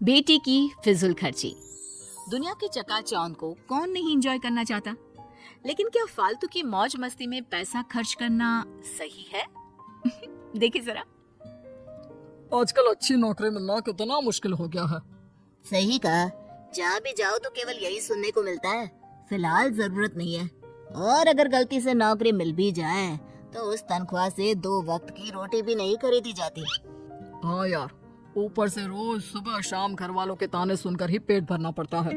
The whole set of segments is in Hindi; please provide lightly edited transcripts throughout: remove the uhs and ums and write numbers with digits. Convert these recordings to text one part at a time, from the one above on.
बेटी की फिजूल खर्ची। दुनिया के चकाचौंध को कौन नहीं एंजॉय करना चाहता, लेकिन क्या फालतू की मौज मस्ती में पैसा खर्च करना सही है? देखिए जरा। आजकल अच्छी नौकरी मिलना कितना मुश्किल हो गया है। सही कहा, जहाँ भी जाओ तो केवल यही सुनने को मिलता है, फिलहाल जरूरत नहीं है। और अगर गलती से नौकरी मिल भी जाए तो उस तनख्वाह से 2 वक्त की रोटी भी नहीं खरीदी जाती। हाँ यार, ऊपर से रोज सुबह शाम घर वालों के ताने सुनकर ही पेट भरना पड़ता है।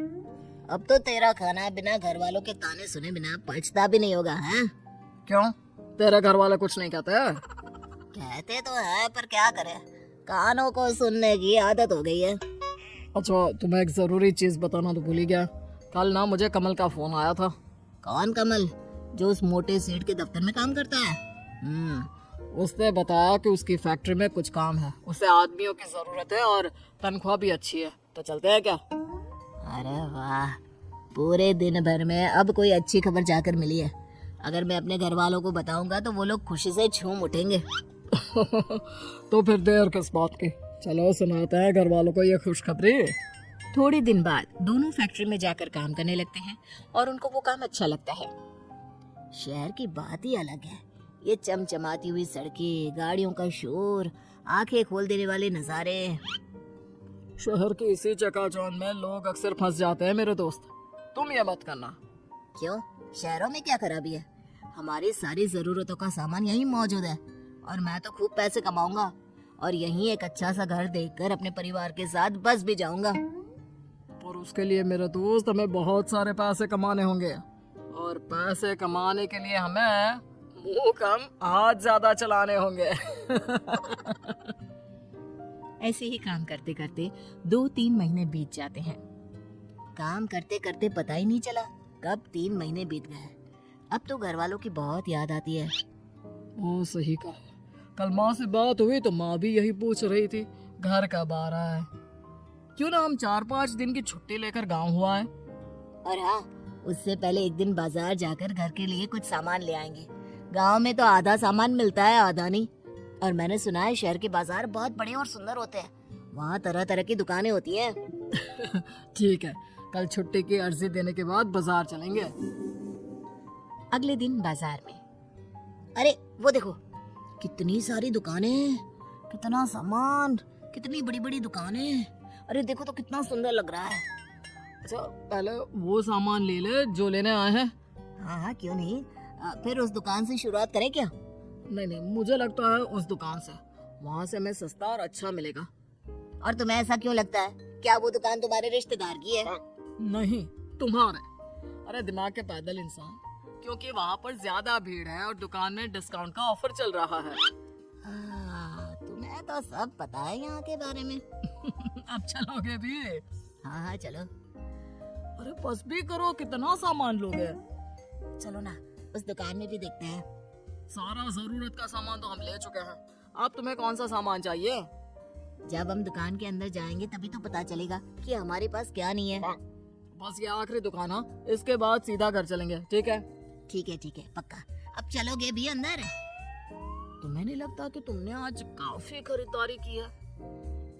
अब तो तेरा खाना बिना घर वालों के ताने सुने बिना पचता भी नहीं होगा, हैं? क्यों, तेरे घर वाले कुछ नहीं कहते? कहते तो है, पर क्या करे, कानों को सुनने की आदत हो गई है। अच्छा, तुम्हें एक जरूरी चीज बताना तो भूल ही गया। कल ना मुझे कमल का फोन आया था। कौन कमल? जो उस मोटे सेठ के दफ्तर में काम करता है? उसने बताया कि उसकी फैक्ट्री में कुछ काम है, उसे आदमियों की जरूरत है और तनख्वाह भी अच्छी है, तो चलते हैं क्या? अरे वाह, पूरे दिन भर में अब कोई अच्छी खबर जाकर मिली है। अगर मैं अपने घर वालों को बताऊंगा तो वो लोग खुशी से झूम उठेंगे। तो फिर देर किस बात की, चलो सुनाते हैं घर वालों को ये खुशखबरी। थोड़े दिन बाद दोनों फैक्ट्री में जाकर काम करने लगते हैं और उनको वो काम अच्छा लगता है। शहर की बात ही अलग है। ये चमचमाती हुई सड़कें, गाड़ियों का शोर, आंखें खोल देने वाले नजारे। शहर के इसी चकाचौंध में लोग अक्सर फंस जाते हैं मेरे दोस्त, तुम ये मत करना। क्यों, शहरों में क्या खराबी है? हमारी सारी जरूरतों का सामान यहीं मौजूद है और मैं तो खूब पैसे कमाऊंगा और यहीं एक अच्छा सा घर देखकर अपने परिवार के साथ बस भी जाऊंगा। और उसके लिए मेरे दोस्त हमें बहुत सारे पैसे कमाने होंगे, और पैसे कमाने के लिए हमें मुंह कम हाथ ज्यादा चलाने होंगे। ऐसे ही काम करते करते 2-3 महीने बीत जाते हैं। काम करते करते पता ही नहीं चला कब 3 महीने बीत गए। अब तो घर वालों की बहुत याद आती है। ओ सही कहा, कल माँ से बात हुई तो माँ भी यही पूछ रही थी, घर कब आ रहा है? क्यों ना हम 4-5 दिन की छुट्टी लेकर गांव हुआ है। और हाँ, उससे पहले एक दिन बाजार जाकर घर के लिए कुछ सामान ले आएंगे। गांव में तो आधा सामान मिलता है, आधा नहीं। और मैंने सुना है शहर के बाजार बहुत बड़े और सुंदर होते हैं, वहाँ तरह तरह की दुकानें होती हैं। ठीक है, कल छुट्टी की अर्जी देने के बाद बाजार चलेंगे। अगले दिन बाजार में, अरे वो देखो, कितनी सारी दुकानें, कितना सामान, कितनी बड़ी बड़ी दुकानें। अरे देखो तो कितना सुंदर लग रहा है। अच्छा, पहले वो सामान ले ले जो लेने आए हैं। हाँ हाँ, क्यों नहीं। फिर उस दुकान से शुरुआत करें क्या? नहीं नहीं, मुझे लगता है उस दुकान से, वहाँ से हमें सस्ता और अच्छा मिलेगा। और तुम्हें ऐसा क्यों लगता है? क्या वो दुकान तुम्हारे रिश्तेदार की है? नहीं, तुम्हारे। अरे दिमाग के पैदल इंसान, क्योंकि वहाँ पर ज्यादा भीड़ है और दुकान में डिस्काउंट का ऑफर चल रहा है। तुम्हें तो सब पता है यहाँ के बारे में। अब चलोगे भी? हाँ हाँ चलो। अरे बस भी करो, कितना सामान लोगे? चलो ना, उस दुकान में भी देखते हैं। सारा जरूरत का सामान तो हम ले चुके हैं, अब तुम्हें कौन सा सामान चाहिए? जब हम दुकान के अंदर जाएंगे तभी तो पता चलेगा कि हमारे पास क्या नहीं है। बस ये आखिरी दुकान है, इसके बाद सीधा घर चलेंगे, ठीक है? ठीक है पक्का। अब चलोगे भी अंदर? तुम्हें नहीं लगता कि तुमने आज काफी खरीदारी की है?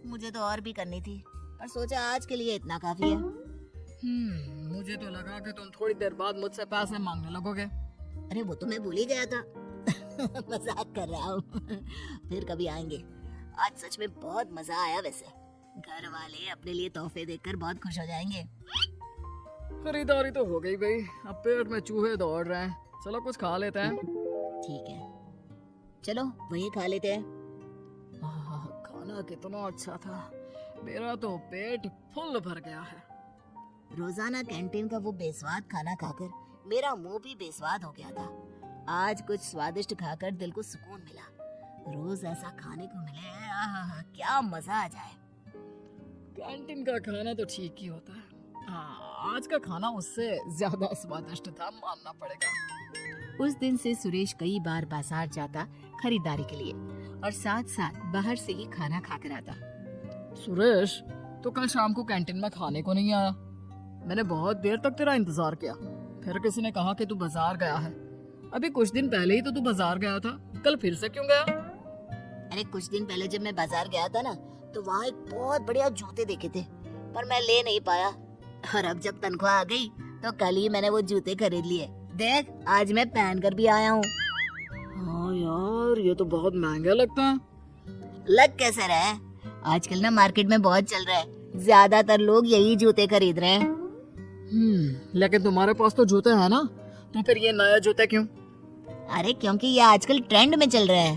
मुझे तो और भी करनी थी, पर सोचा आज के लिए इतना काफी है। मुझे तो लगा कि तुम थोड़ी देर बाद मुझसे पैसे मांगने लगोगे। अरे वो तो मैं भूल ही गया था। मजाक कर रहा हूँ। फिर कभी आएंगे। आज सच में बहुत मजा आया। वैसे घर वाले अपने लिए तोहफे देखकर बहुत खुश हो जाएंगे। खरीदारी तो हो गई भाई, अब पेट में चूहे दौड़ रहे हैं, चलो कुछ खा लेते हैं। ठीक है, चलो वही खा लेते हैं। खाना कितना अच्छा था, मेरा तो पेट फुल भर गया है। रोजाना कैंटीन का वो बेस्वाद खाना खाकर मेरा मुंह भी बेस्वाद हो गया था। आज कुछ स्वादिष्ट खाकर दिल को सुकून मिला। रोज ऐसा खाने को मिले, क्या मजा आ जाए। कैंटीन का खाना तो ठीक ही होता है, हाँ, आज का खाना उससे ज्यादा स्वादिष्ट था, मानना पड़ेगा। उस दिन से सुरेश कई बार बाजार जाता खरीदारी के लिए और साथ साथ बाहर से ही खाना खाकर आता। सुरेश, तो कल शाम को कैंटीन में खाने को नहीं आया? मैंने बहुत देर तक तेरा इंतजार किया, फिर किसी ने कहा कि तू बाजार गया है। अभी कुछ दिन पहले ही तो तू बाजार गया था, कल फिर से क्यों गया? अरे कुछ दिन पहले जब मैं बाजार गया था ना, तो वहाँ एक बहुत बढ़िया जूते देखे थे। पर मैं ले नहीं पाया। और अब जब तनख्वाह आ गई तो कल ही मैंने वो जूते खरीद लिए। देख आज मैं पहन कर भी आया हूँ। हाँ यार, ये तो बहुत महंगा लगता है। लग कैसे रहा है? आजकल ना मार्केट में बहुत चल रहा है, ज्यादातर लोग यही जूते खरीद रहे हैं। लेकिन तुम्हारे पास तो जूते हैं ना, तो फिर ये नया जूते क्यों? अरे क्योंकि ये आजकल ट्रेंड में चल रहा है।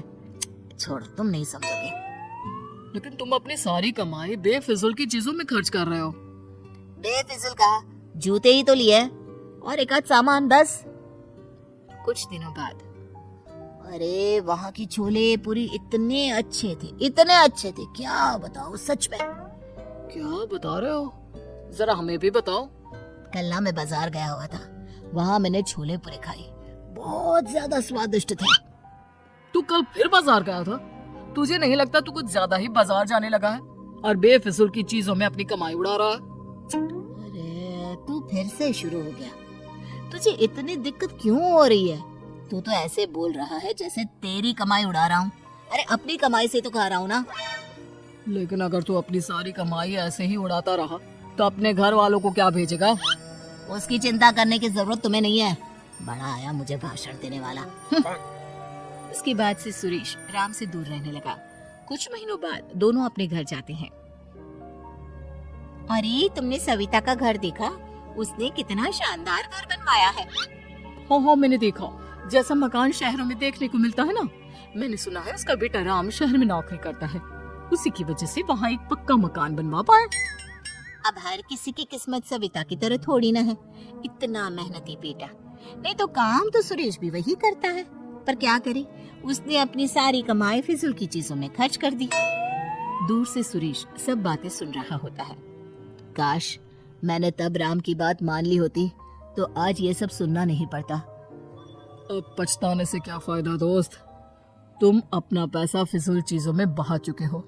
छोड़, तुम नहीं समझोगे। लेकिन तुम अपनी सारी कमाई बेफिजूल की चीजों में खर्च कर रहे हो। बेफिजूल कहा, जूते ही तो लिए और एक आध सामान बस। कुछ दिनों बाद अरे वहाँ की छोले पूरी इतने अच्छे थे, क्या बताओ सच में। क्या बता रहे हो? जरा हमें भी बताओ। कल ना मैं बाजार गया हुआ था, वहाँ मैंने छोले पूरे खाए, बहुत ज्यादा स्वादिष्ट थे। तू कल फिर बाजार गया था? तुझे नहीं लगता तू कुछ ज्यादा ही बाजार जाने लगा है और बेफिजूल की चीजों में अपनी कमाई उड़ा रहा है? अरे तू फिर से शुरू हो गया। तुझे इतनी दिक्कत क्यों हो रही है? तू तो ऐसे बोल रहा है जैसे तेरी कमाई उड़ा रहा हूँ। अरे अपनी कमाई से तो खा रहा हूँ ना। लेकिन अगर तू अपनी सारी कमाई ऐसे ही उड़ाता रहा तो अपने घर वालों को क्या भेजेगा? उसकी चिंता करने की जरूरत तुम्हें नहीं है। बड़ा आया मुझे भाषण देने वाला। उसके बाद से सुरेश राम से दूर रहने लगा। कुछ महीनों बाद दोनों अपने घर जाते हैं। अरे तुमने सविता का घर देखा? उसने कितना शानदार घर बनवाया है। हाँ, मैंने देखा। जैसा मकान शहरों में देखने को मिलता है ना। मैंने सुना है उसका बेटा राम शहर में नौकरी करता है, उसी की वजह से वहाँ एक पक्का मकान बनवा पाए। अब हर किसी की किस्मत सविता की तरह थोड़ी ना है। इतना मेहनती बेटा, नहीं तो काम तो सुरेश भी वही करता है, पर क्या करे, उसने अपनी सारी कमाई फिजूल की चीजों में खर्च कर दी। दूर से सुरेश सब बातें सुन रहा होता है। काश मैंने तब राम की बात मान ली होती तो आज ये सब सुनना नहीं पड़ता। अब पछताने से क्या फायदा दोस्त, तुम अपना पैसा फिजूल चीजों में बहा चुके हो।